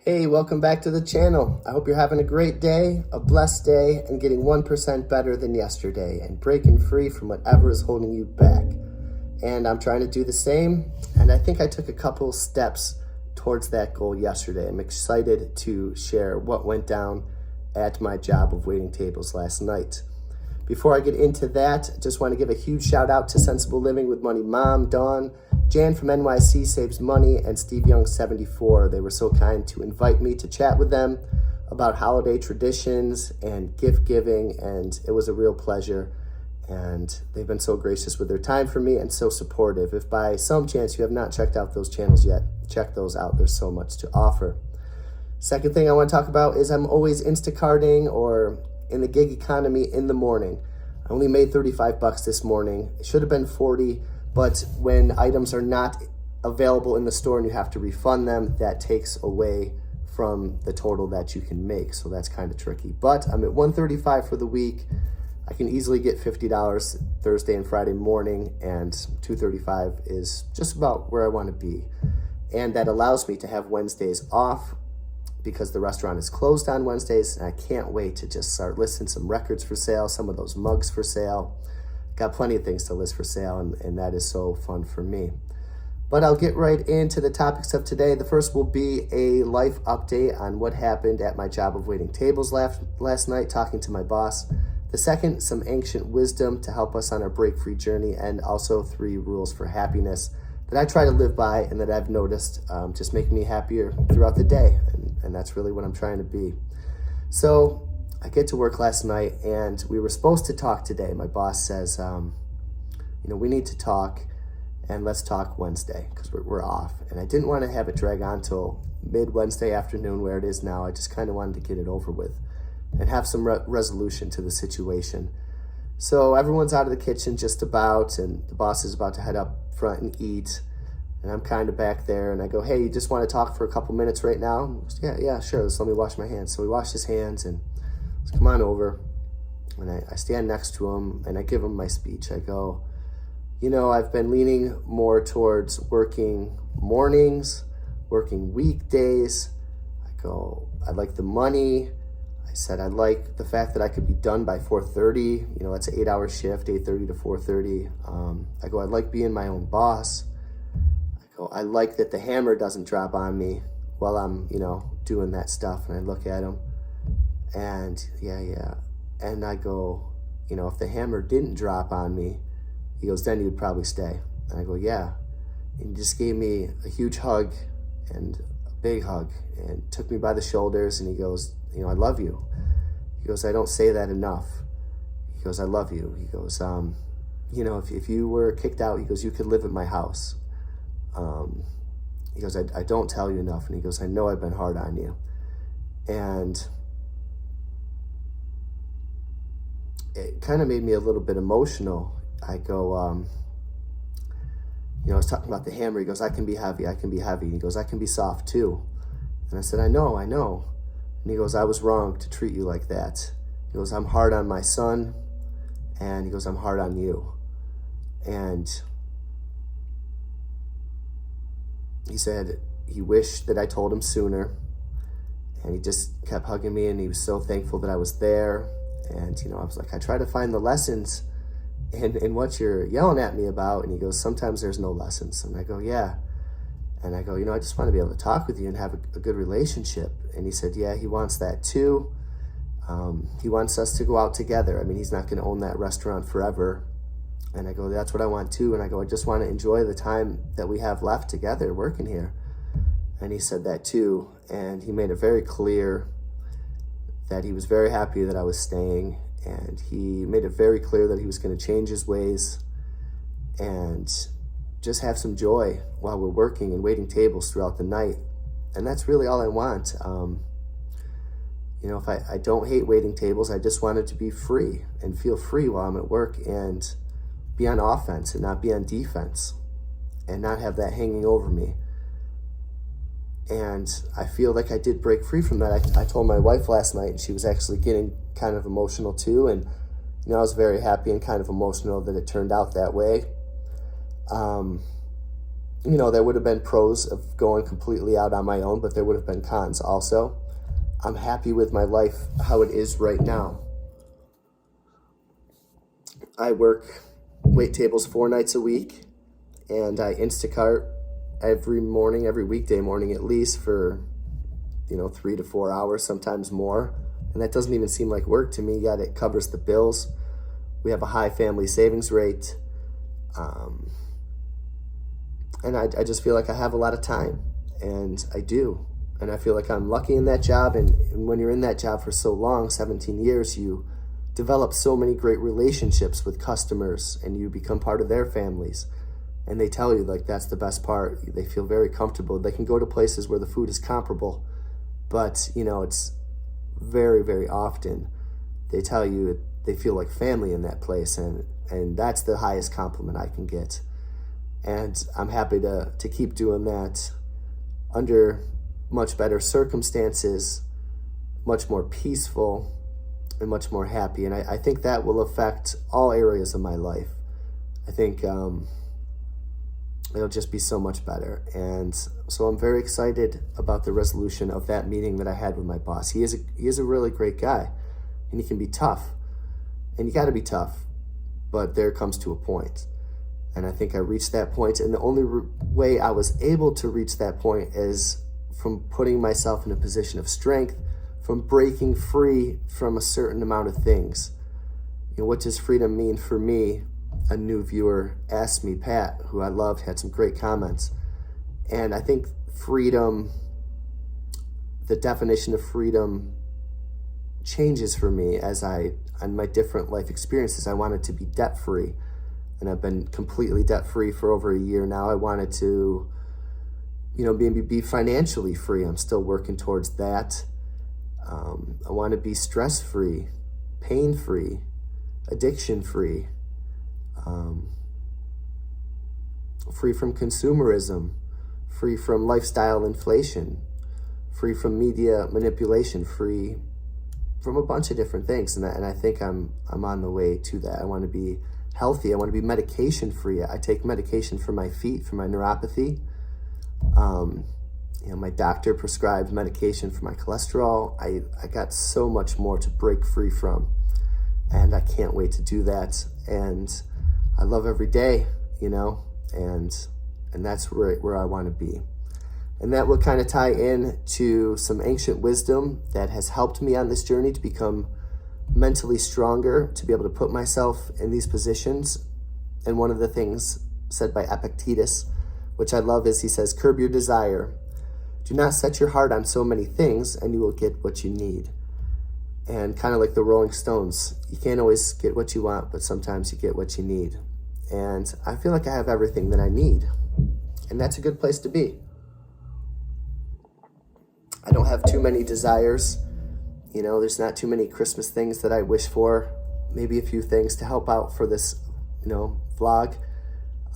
Hey, welcome back to the channel. I hope you're having a great day, a blessed day, and getting 1% better than yesterday and breaking free from whatever is holding you back. And I'm trying to do the same, and I think I took a couple steps towards that goal yesterday. I'm excited to share what went down at my job of waiting tables last night. Before I get into that, I just want to give a huge shout out to Sensible Living with Money Mom, Dawn, Jan from NYC Saves Money, and Steve Young 74. They were so kind to invite me to chat with them about holiday traditions and gift giving, and it was a real pleasure. And they've been so gracious with their time for me and so supportive. If by some chance you have not checked out those channels yet, check those out. There's so much to offer. Second thing I want to talk about is I'm always Instacarting or in the gig economy in the morning. I only made $35 this morning. It should have been 40, but when items are not available in the store and you have to refund them, that takes away from the total that you can make. So that's kind of tricky. But I'm at $135 for the week. I can easily get $50 Thursday and Friday morning, and $235 is just about where I want to be. And that allows me to have Wednesdays off because the restaurant is closed on Wednesdays, and I can't wait to just start listing some records for sale, some of those mugs for sale. Got plenty of things to list for sale, and that is so fun for me. But I'll get right into the topics of today. The first will be a life update on what happened at my job of waiting tables last night, talking to my boss. The second, some ancient wisdom to help us on our break-free journey, and also 3 rules for happiness that I try to live by and that I've noticed just make me happier throughout the day. And that's really what I'm trying to be. So I get to work last night, and we were supposed to talk today. My boss says, we need to talk, and let's talk Wednesday because we're off. And I didn't want to have it drag on till mid-Wednesday afternoon where it is now. I just kind of wanted to get it over with and have some resolution to the situation. So everyone's out of the kitchen just about, and the boss is about to head up front and eat. And I'm kind of back there, and I go, hey, you just want to talk for a couple minutes right now? He goes, yeah, sure, just let me wash my hands. So he washed his hands, and he goes, come on over. And I stand next to him, and I give him my speech. I go, I've been leaning more towards working mornings, working weekdays. I go, I like the money. I said, I like the fact that I could be done by 4:30. That's an 8-hour shift, 8:30 to 4:30. I go, I like being my own boss. I go, I like that the hammer doesn't drop on me while I'm, doing that stuff. And I look at him, and yeah. And I go, if the hammer didn't drop on me, he goes, then you'd probably stay. And I go, yeah. And he just gave me a huge hug, and a big hug, and took me by the shoulders, and he goes, I love you. He goes, I don't say that enough. He goes, I love you. He goes, if you were kicked out, he goes, you could live at my house. He goes, I don't tell you enough. And he goes, I know I've been hard on you. And it kind of made me a little bit emotional. I go, I was talking about the hammer. He goes, I can be heavy. He goes, I can be soft too. And I said, I know. And he goes, I was wrong to treat you like that. He goes, I'm hard on my son. And he goes, I'm hard on you. And he said he wished that I told him sooner. And he just kept hugging me, and he was so thankful that I was there. And, I was like, I try to find the lessons in what you're yelling at me about. And he goes, sometimes there's no lessons. And I go, yeah. And I go, I just want to be able to talk with you and have a good relationship. And he said, yeah, he wants that too. He wants us to go out together. I mean, he's not going to own that restaurant forever. And I go, that's what I want too. And I go, I just want to enjoy the time that we have left together working here. And he said that too. And he made it very clear that he was very happy that I was staying. And he made it very clear that he was going to change his ways and just have some joy while we're working and waiting tables throughout the night. And that's really all I want. If I don't hate waiting tables, I just want it to be free and feel free while I'm at work and be on offense and not be on defense and not have that hanging over me. And I feel like I did break free from that. I told my wife last night, and she was actually getting kind of emotional too. And, I was very happy and kind of emotional that it turned out that way. There would have been pros of going completely out on my own, but there would have been cons also. I'm happy with my life, how it is right now. I work wait tables 4 nights a week, and I Instacart every morning, every weekday morning at least for, 3 to 4 hours, sometimes more. And that doesn't even seem like work to me, yet it covers the bills. We have a high family savings rate. And I just feel like I have a lot of time, and I do. And I feel like I'm lucky in that job. And when you're in that job for so long, 17 years, you develop so many great relationships with customers, and you become part of their families. And they tell you, like, that's the best part. They feel very comfortable. They can go to places where the food is comparable, but, it's very, very often they tell you they feel like family in that place. And that's the highest compliment I can get. And I'm happy to keep doing that under much better circumstances, much more peaceful, and much more happy. And I think that will affect all areas of my life. I think it'll just be so much better. And so I'm very excited about the resolution of that meeting that I had with my boss. He is a really great guy, and he can be tough. And you got to be tough, but there comes to a point. And I think I reached that point, and the only way I was able to reach that point is from putting myself in a position of strength, from breaking free from a certain amount of things. What does freedom mean for me? A new viewer asked me, Pat, who I loved, had some great comments. And I think freedom, the definition of freedom changes for me as on my different life experiences. I wanted to be debt-free. And I've been completely debt-free for over a year now. I wanted to, maybe be financially free. I'm still working towards that. I want to be stress-free, pain-free, addiction-free, free from consumerism, free from lifestyle inflation, free from media manipulation, free from a bunch of different things. And I think I'm on the way to that. I want to be healthy. I want to be medication free. I take medication for my feet, for my neuropathy. My doctor prescribed medication for my cholesterol. I got so much more to break free from, and I can't wait to do that. And I love every day, and that's where I want to be. And that will kind of tie in to some ancient wisdom that has helped me on this journey to become mentally stronger, to be able to put myself in these positions. And one of the things said by Epictetus, which I love, is he says, curb your desire. Do not set your heart on so many things, and you will get what you need. And kind of like the Rolling Stones, you can't always get what you want, but sometimes you get what you need. And I feel like I have everything that I need. And that's a good place to be. I don't have too many desires. There's not too many Christmas things that I wish for. Maybe a few things to help out for this, vlog.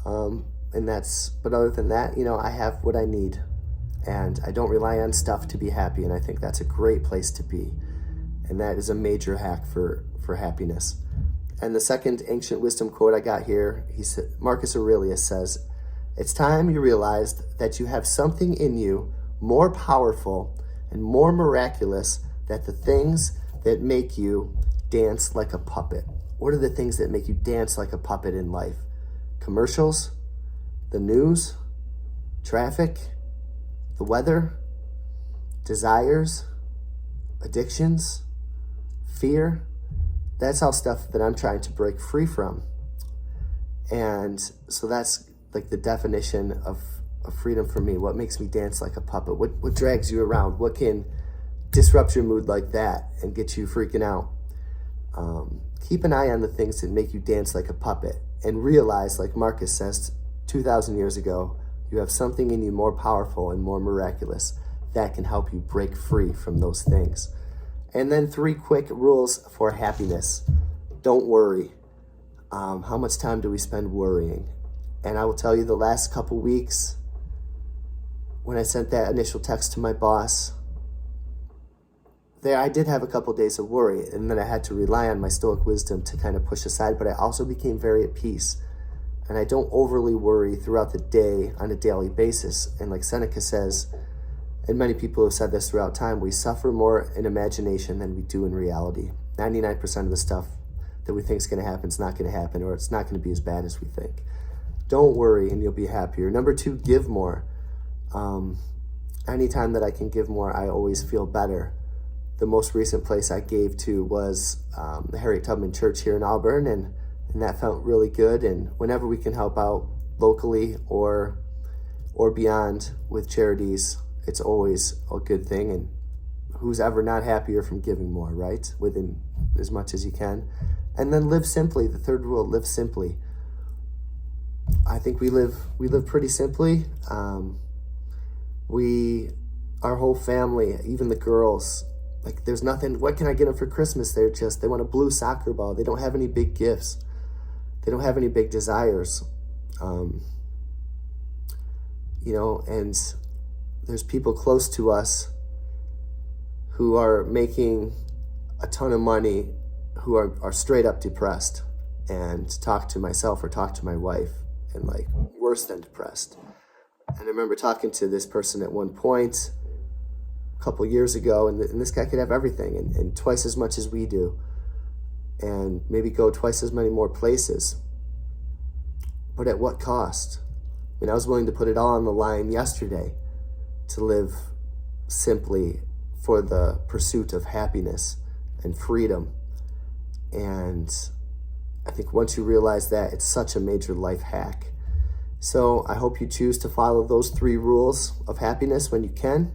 But other than that, I have what I need. And I don't rely on stuff to be happy. And I think that's a great place to be. And that is a major hack for happiness. And the second ancient wisdom quote I got here, Marcus Aurelius says, it's time you realized that you have something in you more powerful and more miraculous than the things that make you dance like a puppet. What are the things that make you dance like a puppet in life? Commercials, the news, traffic, the weather, desires, addictions, fear. That's all stuff that I'm trying to break free from. And so that's like the definition of freedom for me. What makes me dance like a puppet? What drags you around? What can disrupt your mood like that and get you freaking out? Keep an eye on the things that make you dance like a puppet, and realize, like Marcus says 2,000 years ago, you have something in you more powerful and more miraculous that can help you break free from those things. And then 3 quick rules for happiness. Don't worry. How much time do we spend worrying? And I will tell you, the last couple weeks, when I sent that initial text to my boss, I did have a couple days of worry, and then I had to rely on my stoic wisdom to kind of push aside, but I also became very at peace. and I don't overly worry throughout the day on a daily basis. And like Seneca says, and many people have said this throughout time, we suffer more in imagination than we do in reality. 99% of the stuff that we think is going to happen is not going to happen, or it's not going to be as bad as we think. Don't worry and you'll be happier. Number 2, give more. Anytime that I can give more, I always feel better. The most recent place I gave to was the Harriet Tubman Church here in Auburn, and that felt really good. And whenever we can help out locally or beyond with charities, it's always a good thing. And who's ever not happier from giving more, right? Within as much as you can. And then live simply. The third rule, live simply. I think we live pretty simply. Our whole family, even the girls, like there's nothing, what can I get them for Christmas? They want a blue soccer ball. They don't have any big gifts. They don't have any big desires. And there's people close to us who are making a ton of money, who are straight up depressed, and talk to myself or talk to my wife and like worse than depressed. And I remember talking to this person at one point a couple years ago, and this guy could have everything and twice as much as we do, and maybe go twice as many more places. But at what cost? I mean, I was willing to put it all on the line yesterday to live simply for the pursuit of happiness and freedom. And I think once you realize that, it's such a major life hack. So I hope you choose to follow those 3 rules of happiness when you can.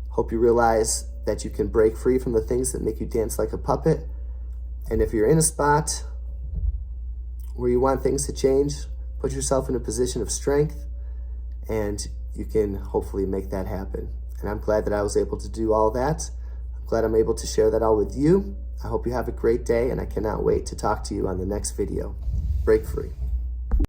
Hope you realize that you can break free from the things that make you dance like a puppet. And if you're in a spot where you want things to change, put yourself in a position of strength, and you can hopefully make that happen. And I'm glad that I was able to do all that. I'm glad I'm able to share that all with you. I hope you have a great day, and I cannot wait to talk to you on the next video. Break free.